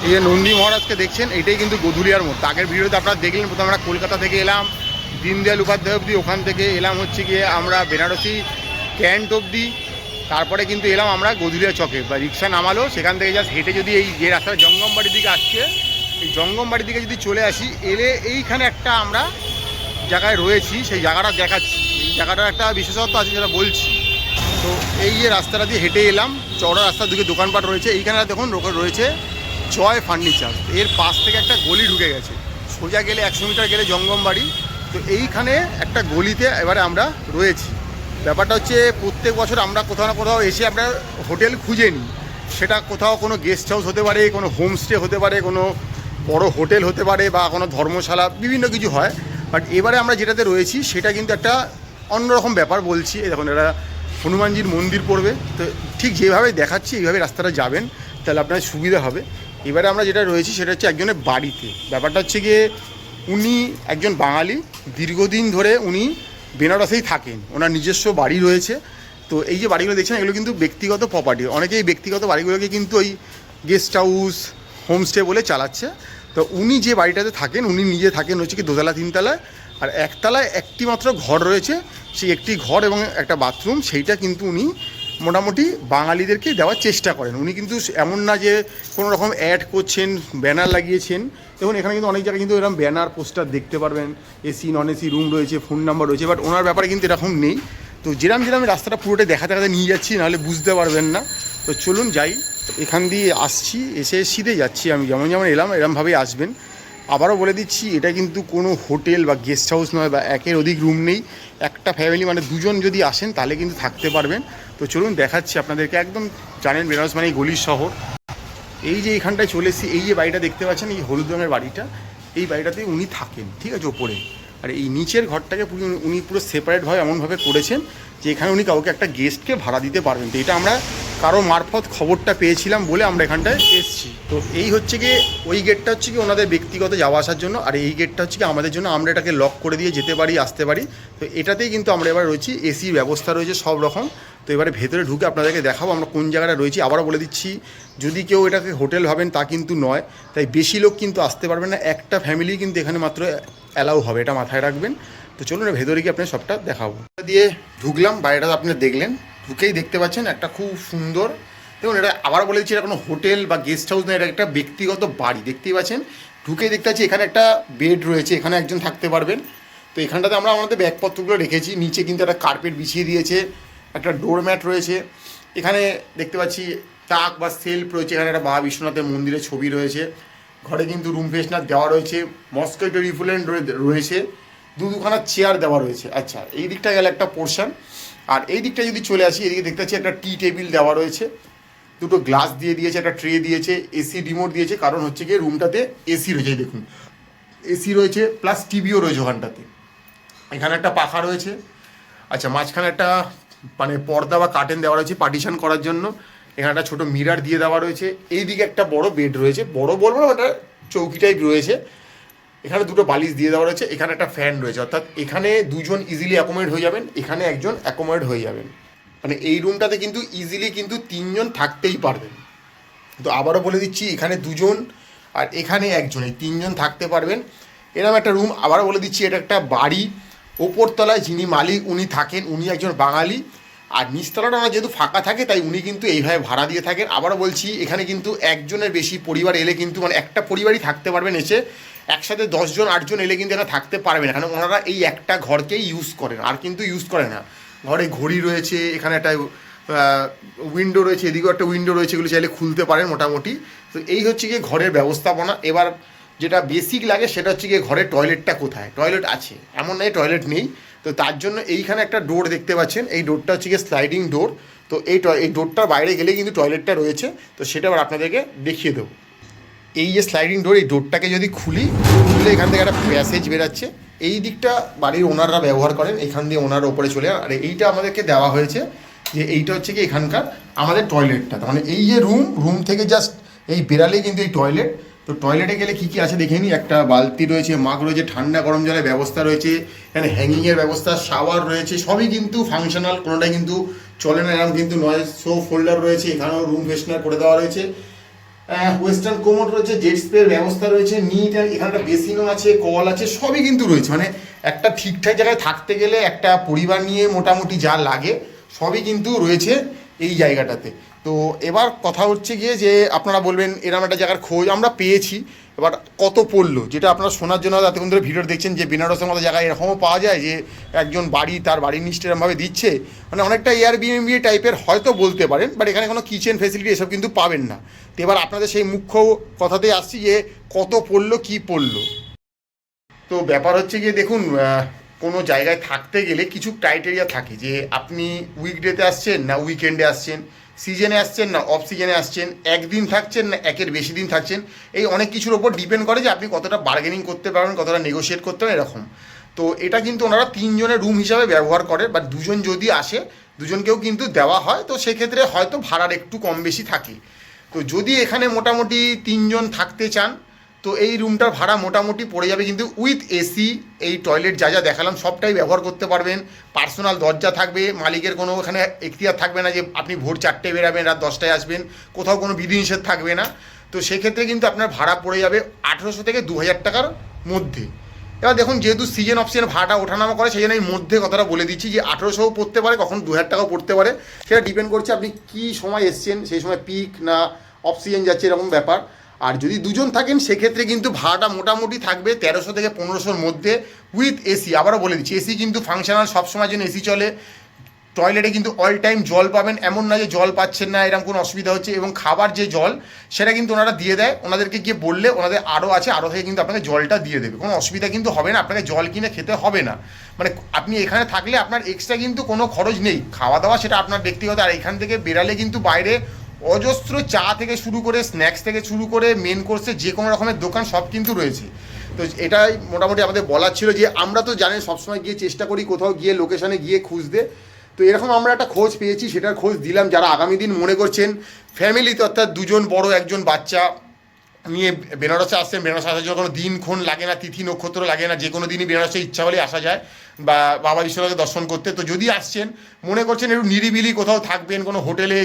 এই যে নন্দী মহারাজকে দেখছেন, এটাই কিন্তু গোধুলিয়ার মোড়। আগের ভিডিওতে আপনারা দেখলেন, প্রথমে আমরা কলকাতা থেকে এলাম দীনদয়াল উপাধ্যায় অবধি, ওখান থেকে এলাম হচ্ছে গিয়ে আমরা বেনারসি ক্যান্ট অবধি, তারপরে কিন্তু এলাম আমরা গোধুলিয়া চকে বা রিক্সা নামালো, সেখান থেকে জাস্ট হেঁটে যদি এই যে রাস্তাটা জঙ্গমবাড়ির দিকে আসছে, এই জঙ্গমবাড়ির দিকে যদি চলে আসি, এলে এইখানে একটা আমরা জায়গায় রয়েছি, সেই জায়গাটা দেখাচ্ছি। এই জায়গাটার একটা বিশেষত্ব আছে যেটা বলছি। তো এই যে রাস্তাটা দিয়ে হেঁটে এলাম, চওড়া রাস্তার দিকে দোকানপাট রয়েছে, এইখানে দেখুন রয়েছে জয় ফার্নিচার। এর পাশ থেকে একটা গলি ঢুকে গেছে, সোজা গেলে 100 মিটার গেলে জঙ্গমবাড়ি। তো এইখানে একটা গলিতে এবারে আমরা রয়েছি। ব্যাপারটা হচ্ছে প্রত্যেক বছর আমরা কোথাও না কোথাও এসে আমরা হোটেল খুঁজে নিই, সেটা কোথাও কোনো গেস্ট হাউস হতে পারে, কোনো হোমস্টে হতে পারে, কোনো বড় হোটেল হতে পারে, বা কোনো ধর্মশালা, বিভিন্ন কিছু হয়। বাট এবারে আমরা যেটাতে রয়েছি সেটা কিন্তু একটা অন্যরকম ব্যাপার বলছি। এই দেখুন, এটা হনুমানজির মন্দির পড়বে, তো ঠিক যেভাবে দেখাচ্ছি এইভাবে রাস্তাটা যাবেন, তাহলে আপনার সুবিধা হবে। এবারে আমরা যেটা রয়েছি সেটা হচ্ছে একজনের বাড়িতে। ব্যাপারটা হচ্ছে গিয়ে উনি একজন বাঙালি, দীর্ঘদিন ধরে উনি বেনারসেই থাকেন, ওনার নিজস্ব বাড়ি রয়েছে। তো এই যে বাড়িগুলো দেখছেন, এগুলো কিন্তু ব্যক্তিগত প্রপার্টি। অনেকেই ব্যক্তিগত বাড়িগুলোকে কিন্তু ওই গেস্ট হাউস, হোমস্টে বলে চালাচ্ছে। তো উনি যে বাড়িটাতে থাকেন, উনি নিজে থাকেন হচ্ছে কি দোতলা 3তলায়, আর একতলায় একটি মাত্র ঘর রয়েছে। সেই একটি ঘর এবং একটা বাথরুম, সেইটা কিন্তু উনি মোটামুটি বাঙালিদেরকে দেওয়ার চেষ্টা করেন। উনি কিন্তু এমন না যে কোনো রকম অ্যাড করছেন, ব্যানার লাগিয়েছেন। দেখুন এখানে কিন্তু অনেক জায়গায় কিন্তু এরকম ব্যানার পোস্টার দেখতে পারবেন, এসি নন এসি রুম রয়েছে, ফোন নাম্বার রয়েছে, বাট ওনার ব্যাপারে কিন্তু এরকম নেই। তো যেরকম রাস্তাটা পুরোটা দেখাতে নিয়ে যাচ্ছি, নাহলে বুঝতে পারবেন না। তো চলুন যাই, এখান দিয়ে আসছি, এসে সিধে যাচ্ছি। আমি যেমন এলাম এরমভাবেই আসবেন। আবারও বলে দিচ্ছি, এটা কিন্তু কোনো হোটেল বা গেস্ট হাউস নয়, বা একের অধিক রুম নেই। একটা ফ্যামিলি মানে দুজন যদি আসেন তাহলে কিন্তু থাকতে পারবেন। তো চলুন দেখাচ্ছি আপনাদেরকে। একদম জানেন বেনারস মানে গলির শহর। এই যে এখানটায় চলে এসেছি, এই যে বাড়িটা দেখতে পাচ্ছেন, এই হলুদ রঙের বাড়িটা, এই বাড়িটাতেই উনি থাকেন, ঠিক আছে, ওপরে। আর এই নিচের ঘরটাকে উনি পুরো সেপারেটভাবে এমনভাবে করেছেন যে এখানে উনি কাউকে একটা গেস্টকে ভাড়া দিতে পারবেন। তো এটা আমরা কারো মারফত খবরটা পেয়েছিলাম বলে আমরা এখানটায় এসেছি। তো এই হচ্ছে গিয়ে ওই গেটটা হচ্ছে কি ওনাদের ব্যক্তিগত যাওয়া আসার জন্য, আর এই গেটটা হচ্ছে কি আমাদের জন্য, আমরা এটাকে লক করে দিয়ে যেতে পারি, আসতে পারি। তো এটাতেই কিন্তু আমরা এবার রয়েছি, এসির ব্যবস্থা রয়েছে সব রকম। তো এবারে ভেতরে ঢুকে আপনাদেরকে দেখাবো আমরা কোন জায়গাটা রয়েছি। আবারও বলে দিচ্ছি, যদি কেউ এটাকে হোটেল ভাবেন তা কিন্তু নয়, তাই বেশি লোক কিন্তু আসতে পারবেন না, একটা ফ্যামিলি কিন্তু এখানে মাত্র অ্যালাউ হবে, এটা মাথায় রাখবেন। তো চলুন ভেতরে গিয়ে আপনার সবটা দেখাবো। দিয়ে ঢুকলাম, বাড়িটা আপনি দেখলেন, ঢুকেই দেখতে পাচ্ছেন একটা খুব সুন্দর। দেখুন এটা আবার বলে দিচ্ছি, এটা কোনো হোটেল বা গেস্ট হাউস না, এটা একটা ব্যক্তিগত বাড়ি। দেখতেই পাচ্ছেন, ঢুকেই দেখতে পাচ্ছি এখানে একটা বেড রয়েছে, এখানে একজন থাকতে পারবেন। তো এখানটাতে আমরা আমাদের ব্যাগপত্রগুলো রেখেছি, নিচে কিন্তু একটা কার্পেট বিছিয়ে দিয়েছে, একটা ডোরম্যাট রয়েছে। এখানে দেখতে পাচ্ছি তাক বা সেলফ রয়েছে, এখানে একটা বাবা বিশ্বনাথের মন্দিরের ছবি রয়েছে। ঘরে কিন্তু রুম ফ্রেশনার দেওয়া রয়েছে, মস্কিটো রিপেলেন্ট রয়েছে, দুখানা চেয়ার দেওয়া রয়েছে। আচ্ছা, এই দিকটা গেলে একটা পোর্শন। আর এই দিকটা যদি চলে আসি, এদিকে দেখতে পাচ্ছি একটা টি টেবিল দেওয়া রয়েছে, দুটো গ্লাস দিয়ে দিয়েছে, একটা ট্রে দিয়েছে, এসি রিমোট দিয়েছে, কারণ হচ্ছে গিয়ে রুমটাতে এসি রয়েছে। দেখুন এসি রয়েছে, প্লাস টিভিও রয়েছে ওখানটাতে। এখানে একটা পাখা রয়েছে। আচ্ছা, মাঝখানে একটা মানে পর্দা বা কার্টেন দেওয়া রয়েছে পার্টিশন করার জন্য। এখানে একটা ছোটো মিরার দিয়ে দেওয়া রয়েছে। এইদিকে একটা বড় বেড রয়েছে, বড় বলবো না, একটা চৌকি টাইপ রয়েছে। এখানে দুটো বালিশ দিয়ে দেওয়া রয়েছে, এখানে একটা ফ্যান রয়েছে, অর্থাৎ এখানে দুজন ইজিলি অ্যাকোমোডেট হয়ে যাবেন, এখানে একজন অ্যাকোমোডেট হয়ে যাবেন। মানে এই রুমটাতে কিন্তু ইজিলি কিন্তু 3জন থাকতেই পারবেন। তো আবারও বলে দিচ্ছি, এখানে দুজন আর এখানে একজন, এই 3জন থাকতে পারবেন, এরকম একটা রুম। আবারও বলে দিচ্ছি, এটা একটা বাড়ি। ওপরতলায় যিনি মালিক উনি থাকেন, উনি একজন বাঙালি। আর নিচতলাটা আমার যেহেতু ফাঁকা থাকে, তাই উনি কিন্তু এইভাবে ভাড়া দিয়ে থাকেন। আবারও বলছি, এখানে কিন্তু একজনের বেশি পরিবার এলে কিন্তু মানে একটা পরিবারই থাকতে পারবেন এসে, একসাথে 10 জন 8 জন এলে কিন্তু এখানে থাকতে পারবেন। এখানে ওনারা এই একটা ঘরকেই ইউজ করেন, আর কিন্তু ইউজ করে না। ঘরে ঘড়ি রয়েছে, এখানে একটা উইন্ডো রয়েছে, এদিকেও একটা উইন্ডো রয়েছে, এগুলো চাইলে খুলতে পারেন মোটামুটি। তো এই হচ্ছে গিয়ে ঘরের ব্যবস্থাপনা। এবার যেটা বেসিক লাগে সেটা হচ্ছে গিয়ে ঘরের টয়লেটটা কোথায়। টয়লেট আছে, এমন নয় টয়লেট নেই। তো তার জন্য এইখানে একটা ডোর দেখতে পাচ্ছেন, এই ডোরটা হচ্ছে গিয়ে স্লাইডিং ডোর। তো এই ডোরটার বাইরে গেলে কিন্তু টয়লেটটা রয়েছে। তো সেটা আবার আপনাদেরকে দেখিয়ে দেবো। এই যে স্লাইডিং ডোর, এই ডোরটাকে যদি খুলে এখান থেকে একটা প্যাসেজ বেরাচ্ছে। এই দিকটা বাড়ির ওনাররা ব্যবহার করেন, এখান দিয়ে ওনার ওপরে চলে। আর এইটা আমাদেরকে দেওয়া হয়েছে যে এইটা হচ্ছে কি এখানকার আমাদের টয়লেটটা। মানে এই যে রুম থেকে জাস্ট এই বেরালেই কিন্তু এই টয়লেট। তো টয়লেটে গেলে কী কী আছে দেখে নিই। একটা বালতি রয়েছে, মাগ রয়েছে, ঠান্ডা গরম জলের ব্যবস্থা রয়েছে, এখানে হ্যাঙ্গিংয়ের ব্যবস্থা, শাওয়ার রয়েছে, সবই কিন্তু ফাংশনাল, কোনোটাই কিন্তু চলে না এরকম কিন্তু নয়। সোপ হোল্ডার রয়েছে, এখানেও রুম ফ্রেশনার করে দেওয়া রয়েছে। ওয়েস্টার্ন কোমোড রয়েছে, জেট স্প্রের ব্যবস্থা রয়েছে, নিট, এখানে একটা বেসিনও আছে, কল আছে, সবই কিন্তু রয়েছে। মানে একটা ঠিকঠাক জায়গায় থাকতে গেলে একটা পরিবার নিয়ে মোটামুটি যা লাগে সবই কিন্তু রয়েছে এই জায়গাটাতে। তো এবার কথা হচ্ছে গিয়ে যে আপনারা বলবেন এরকম একটা জায়গার খোঁজ আমরা পেয়েছি, এবার কত পড়লো, যেটা আপনারা শোনার জন্য এতক্ষণ ধরে ভিডিও দেখছেন যে বেনারসের মতো জায়গায় এরকমও পাওয়া যায় যে একজন বাড়ি তার বাড়ির নিচে এরকমভাবে দিচ্ছে, মানে অনেকটা এয়ারবিএনবি টাইপের হয়তো বলতে পারেন, বাট এখানে কোনো কিচেন ফেসিলিটি এসব কিন্তু পাবেন না। তো এবার আপনাদের সেই মুখ্য কথাতেই আসছি যে কত পড়লো কী পড়লো। তো ব্যাপার হচ্ছে গিয়ে দেখুন, কোনো জায়গায় থাকতে গেলে কিছু ক্রাইটেরিয়া থাকে যে আপনি উইকডেতে আসছেন না উইকেন্ডে আসছেন, সিজনে আসছেন না অফ সিজনে আসছেন, একদিন থাকছেন না একের বেশি দিন থাকছেন, এই অনেক কিছুর ওপর ডিপেন্ড করে যে আপনি কতটা বার্গেনিং করতে পারবেন, কতটা নেগোশিয়েট করতে পারেন এরকম। তো এটা কিন্তু ওনারা 3 জনের রুম হিসাবে ব্যবহার করে, বা 2 জন যদি আসে 2 জনকেও কিন্তু দেওয়া হয়, তো সেক্ষেত্রে হয়তো ভাড়ার একটু কম বেশি থাকে। তো যদি এখানে মোটামুটি 3 জন থাকতে চান তো এই রুমটার ভাড়া মোটামুটি পড়ে যাবে কিন্তু উইথ এসি, এই টয়লেট যা যা দেখালাম সবটাই ব্যবহার করতে পারবেন, পার্সোনাল দরজা থাকবে, মালিকের কোনো এখানে এখতিয়ার থাকবে না যে আপনি ভোর 4টায় বেরাবেন রাত 10টায় আসবেন, কোথাও কোনো বিধিনিষেধ থাকবে না। তো সেক্ষেত্রে কিন্তু আপনার ভাড়া পড়ে যাবে 1800 থেকে 2000 টাকার মধ্যে। এবার দেখুন যেহেতু সিজন অপশন ভাড়াটা ওঠানামা করে সেই জন্য এই মধ্যে কথাটা বলে দিচ্ছি যে 1800ও পড়তে পারে, কখন 2000 টাকাও পড়তে পারে, সেটা ডিপেন্ড করছে আপনি কী সময় এসছেন, সেই সময় পিক না অফ সিজন যাচ্ছে এরকম ব্যাপার। আর যদি 2 জন থাকেন সেক্ষেত্রে কিন্তু ভাড়াটা মোটামুটি থাকবে 1300 থেকে 1500-র মধ্যে উইথ এসি। আবারও বলে দিচ্ছি এসি কিন্তু ফাংশনাল, সবসময় জন্য এসি চলে, টয়লেটে কিন্তু অল টাইম জল পাবেন, এমন না যে জল পাচ্ছেন না এরকম কোনো অসুবিধা হচ্ছে, এবং খাবার যে জল সেটা কিন্তু ওনারা দিয়ে দেয়, ওনাদেরকে গিয়ে বললে ওনাদের আরও আছে, আরও থেকে কিন্তু আপনাকে জলটা দিয়ে দেবে, কোনো অসুবিধা কিন্তু হবে না, আপনাকে জল কিনে খেতে হবে না। মানে আপনি এখানে থাকলে আপনার এক্সট্রা কিন্তু কোনো খরচ নেই, খাওয়া দাওয়া সেটা আপনার ব্যক্তিগত। আর এখান থেকে বেরালে কিন্তু বাইরে অজস্র চা থেকে শুরু করে স্ন্যাক্স থেকে শুরু করে মেন কোর্সে যে কোনো রকমের দোকান সব কিন্তু রয়েছে। তো এটাই মোটামুটি আমাদের বলার ছিল যে আমরা তো জানেন সবসময় গিয়ে চেষ্টা করি কোথাও গিয়ে লোকেশানে গিয়ে খুঁজতে, তো এরকম আমরা একটা খোঁজ পেয়েছি, সেটার খোঁজ দিলাম। যারা আগামী দিন মনে করছেন ফ্যামিলিতে অর্থাৎ 2 জন বড় 1 জন বাচ্চা নিয়ে বেনারসে আসছেন, বেনারসে আসার জন্য কোনো দিনক্ষণ লাগে না, তিথি নক্ষত্র লাগে না, যে কোনো দিনই বেনারসে ইচ্ছা হলেই আসা যায় বা বাবা বিশ্বনাথকে দর্শন করতে। তো যদি আসছেন মনে করছেন একটু নিরিবিলি কোথাও থাকবেন, কোনো হোটেলে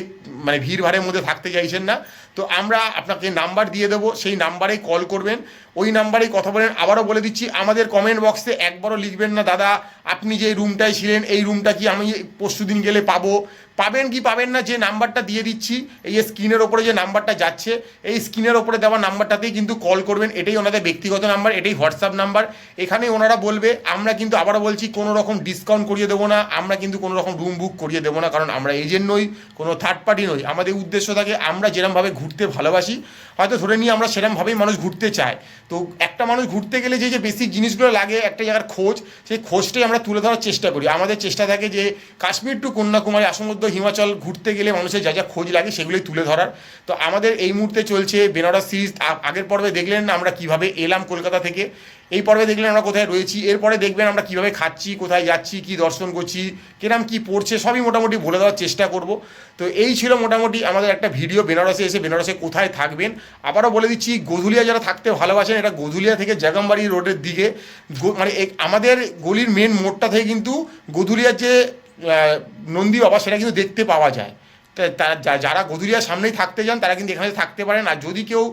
মানে ভিড় ভাড়ের মধ্যে থাকতে চাইছেন না, তো আমরা আপনাকে নাম্বার দিয়ে দেবো, সেই নাম্বারেই কল করবেন, ওই নাম্বারেই কথা বলেন। আবারও বলে দিচ্ছি আমাদের কমেন্ট বক্সে একবারও লিখবেন না দাদা আপনি যে রুমটায় ছিলেন এই রুমটা কি আমি পরশু দিন গেলে পাবো, পাবেন কি পাবেন না, যে নাম্বারটা দিয়ে দিচ্ছি এই স্ক্রিনের ওপরে যে নাম্বারটা যাচ্ছে এই স্ক্রিনের ওপরে দেওয়া নাম্বারটাতেই কিন্তু কল করবেন, এটাই ওনাদের ব্যক্তিগত নাম্বার, এটাই হোয়াটসঅ্যাপ নাম্বার। এখানে ওনারা বলবে, আমরা কিন্তু আবারও বলছি কোনো রকম ডিসকাউন্ট করিয়ে দেবো না, আমরা কিন্তু কোনো রকম রুম বুক করিয়ে দেবো না, কারণ আমরা এজেন্ট নই, কোনো থার্ড পার্টি নই। আমাদের উদ্দেশ্য থাকে আমরা যেরকমভাবে ঘুরতে ভালোবাসি, হয়তো ধরে নিয়ে আমরা সেরকমভাবেই মানুষ ঘুরতে চায়। তো একটা মানুষ ঘুরতে গেলে যে যে বেসিক জিনিসগুলো লাগে একটা জায়গার খোঁজ, সেই খোঁজটাই আমরা তুলে ধরার চেষ্টা করি। আমাদের চেষ্টা থাকে যে কাশ্মীর টু কন্যাকুমারী, আসমুদ্র, হিমাচল ঘুরতে গেলে মানুষের যা যা খোঁজ লাগে সেগুলোই তুলে ধরার। তো আমাদের এই মুহূর্তে চলছে বেনারস সিরিজ। আগের পর্বে দেখলেন আমরা কিভাবে এলাম কলকাতা থেকে, এই পর্বে দেখলেন আমরা কোথায় রয়েছি, এরপরে দেখবেন আমরা কিভাবে খাচ্ছি, কোথায় যাচ্ছি, কি দর্শন করছি, কিরম কি পড়ছে, সবই মোটামুটি বলে দেওয়ার চেষ্টা করব। তো এই ছিল মোটামুটি আমাদের একটা ভিডিও বেনারসে এসে বেনারসে কোথায় থাকবেন। আবারও বলে দিচ্ছি গধুলিয়া যারা থাকতে ভালোবাসেন, এটা গধুলিয়া থেকে জাগামবাড়ি রোডের দিকে, মানে আমাদের গলির মেন মোড়টা থেকে কিন্তু গধুলিয়ার যে নন্দী বাবা সেটা কিন্তু দেখতে পাওয়া যায়। যারা গধুলিয়ার সামনেই থাকতে যান তারা কিন্তু এখানে থাকতে পারেন। আর যদি কেউ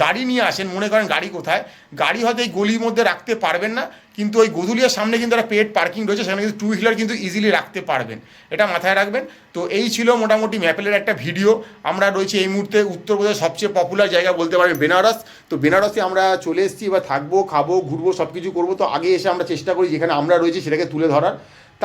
গাড়ি নিয়ে আসেন, মনে করেন গাড়ি কোথায়, গাড়ি হয়তো এই গলির মধ্যে রাখতে পারবেন না, কিন্তু ওই গধুলিয়ার সামনে কিন্তু একটা পেড পার্কিং রয়েছে, সেখানে কিন্তু 2 হুইলার কিন্তু ইজিলি রাখতে পারবেন, এটা মাথায় রাখবেন। তো এই ছিল মোটামুটি ম্যাপেলের একটা ভিডিও। আমরা রয়েছি এই মুহূর্তে উত্তরপ্রদেশের সবচেয়ে পপুলার জায়গা বলতে পারবেন বেনারস। তো বেনারসে আমরা চলে এসেছি, এবার থাকবো, খাবো, ঘুরবো, সব কিছু করবো। তো আগে এসে আমরা চেষ্টা করি যেখানে আমরা রয়েছি সেটাকে তুলে ধরার,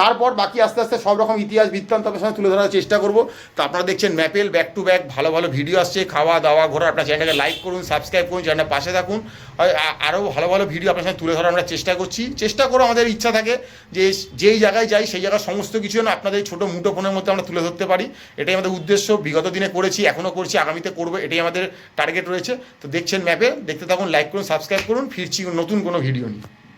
তারপর বাকি আস্তে আস্তে সব রকম ইতিহাস বৃত্তান্ত আপনার সাথে তুলে ধরার চেষ্টা করব। তো আপনারা দেখছেন ম্যাপেল, ব্যাক টু ব্যাক ভালো ভালো ভিডিও আসছে, খাওয়া দাওয়া ঘোরা। আপনার চ্যানেলটাকে লাইক করুন, সাবস্ক্রাইব করুন, চ্যানেলের পাশে থাকুন, আরও ভালো ভালো ভিডিও আপনার সাথে তুলে ধরার আমরা চেষ্টা করছি। চেষ্টা করে আমাদের ইচ্ছা থাকে যে যেই জায়গায় যাই সেই জায়গার সমস্ত কিছু যেন আপনাদের ছোটো মুঠো ফোনের মধ্যে আমরা তুলে ধরতে পারি, এটাই আমাদের উদ্দেশ্য। বিগত দিনে করেছি, এখনও করছি, আগামীতে করবো, এটাই আমাদের টার্গেট রয়েছে। তো দেখছেন ম্যাপে, দেখতে থাকুন, লাইক করুন, সাবস্ক্রাইব করুন, ফিরছি নতুন কোনো ভিডিও নিয়ে।